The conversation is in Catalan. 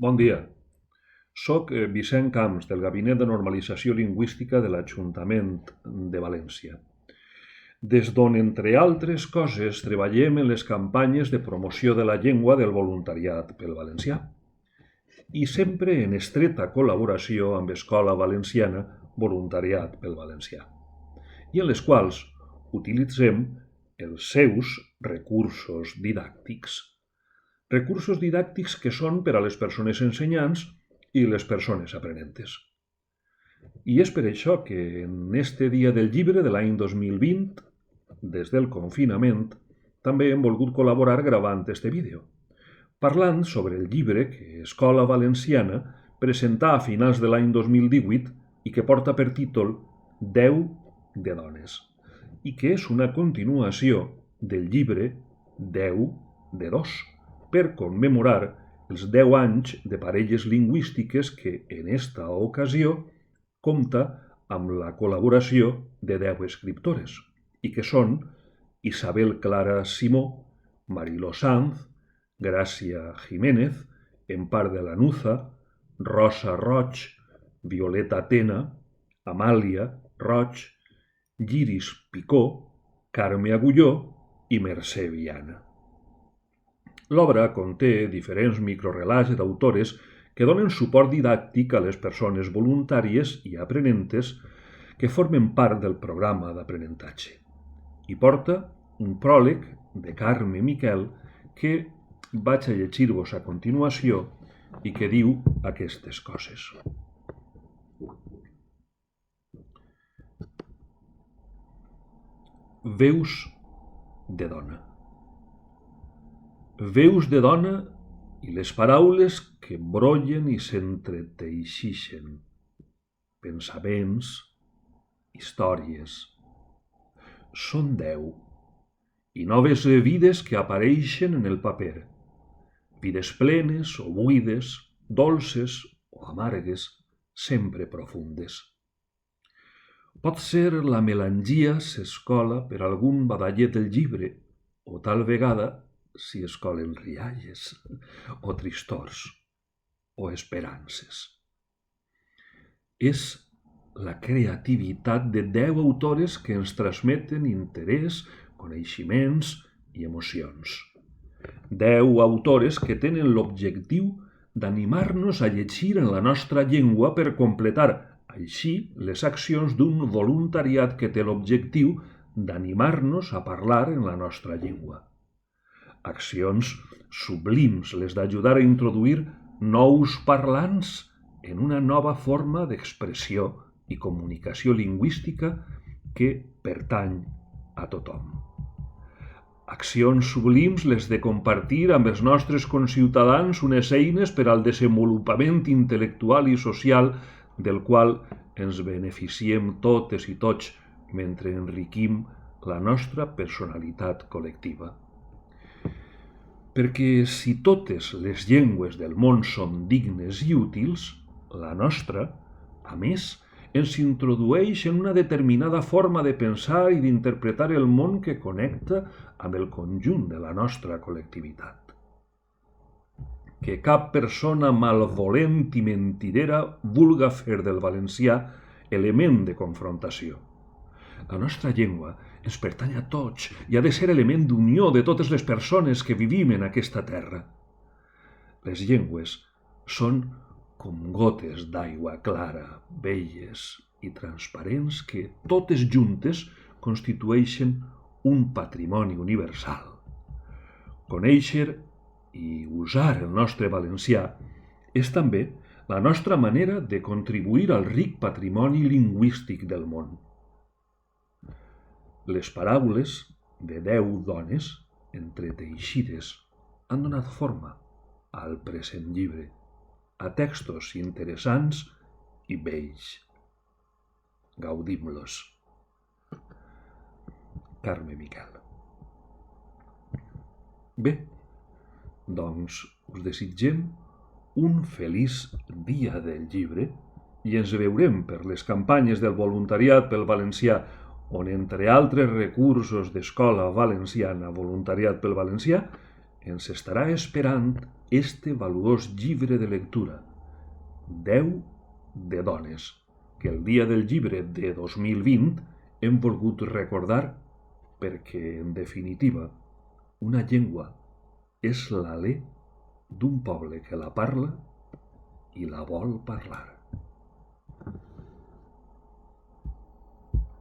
Bon dia. Soc Vicent Camps, del Gabinet de Normalització Lingüística de l'Ajuntament de València, des d'on, entre altres coses, treballem en les campanyes de promoció de la llengua del voluntariat pel valencià i sempre en estreta col·laboració amb Escola Valenciana Voluntariat pel Valencià, i en les quals utilitzem els seus recursos didàctics. Recursos didàctics que són per a les persones ensenyants i les persones aprenentes. I és per això que en este Dia del Llibre de l'any 2020, des del confinament, també hem volgut col·laborar gravant este vídeo, parlant sobre el llibre que Escola Valenciana presentà a finals de l'any 2018 i que porta per títol 10 de dones, i que és una continuació del llibre 10 de dos, per commemorar els 10 anys de parelles lingüístiques que, en esta ocasió, compta amb la col·laboració de 10 escriptores, i que són Isabel Clara Simó, Mariló Sanz, Gràcia Jiménez, Empar de Lanuza, Rosa Roig, Violeta Tena, Amàlia Roig, Lliris Picó, Carme Agulló i Mercè Viana. L'obra conté diferents microrelats d'autores que donen suport didàctic a les persones voluntàries i aprenentes que formen part del programa d'aprenentatge. I porta un pròleg de Carme Miquel que vaig a llegir-vos a continuació i que diu aquestes coses. Veus de dona. Veus de dona i les paraules que brollen i s'entreteixixen, pensaments, històries. Són 10, i noves vides que apareixen en el paper, vides plenes o buides, dolces o amargues, sempre profundes. Pot ser la melangia s'escola per algun badallet del llibre, o tal vegada si escolen rialles, o tristors, o esperances. És la creativitat de 10 autores que ens transmeten interès, coneixements i emocions. 10 autores que tenen l'objectiu d'animar-nos a llegir en la nostra llengua per completar així les accions d'un voluntariat que té l'objectiu d'animar-nos a parlar en la nostra llengua. Accions sublims, les d'ajudar a introduir nous parlants en una nova forma d'expressió i comunicació lingüística que pertany a tothom. Accions sublims, les de compartir amb els nostres conciutadans unes eines per al desenvolupament intel·lectual i social del qual ens beneficiem totes i tots mentre enriquim la nostra personalitat col·lectiva. Perquè si totes les llengües del món són dignes i útils, la nostra, a més, ens introdueix en una determinada forma de pensar i d'interpretar el món que connecta amb el conjunt de la nostra col·lectivitat. Que cap persona malvolent i mentidera vulga fer del valencià element de confrontació. La nostra llengua ens pertany a tots i ha de ser element d'unió de totes les persones que vivim en aquesta terra. Les llengües són com gotes d'aigua clara, belles i transparents que, totes juntes, constitueixen un patrimoni universal. Conèixer i usar el nostre valencià és també la nostra manera de contribuir al ric patrimoni lingüístic del món. Les paraules de 10 dones entreteixides han donat forma al present llibre, a textos interessants i bells. Gaudim-los. Carme Miquel. Bé, doncs us desitgem un feliç Dia del Llibre i ens veurem per les campanyes del voluntariat pel valencià, on, entre altres recursos d'Escola Valenciana Voluntariat pel Valencià, ens estarà esperant este valuós llibre de lectura, 10 de dones, que el dia del llibre de 2020 hem volgut recordar perquè, en definitiva, una llengua és l'alè d'un poble que la parla i la vol parlar.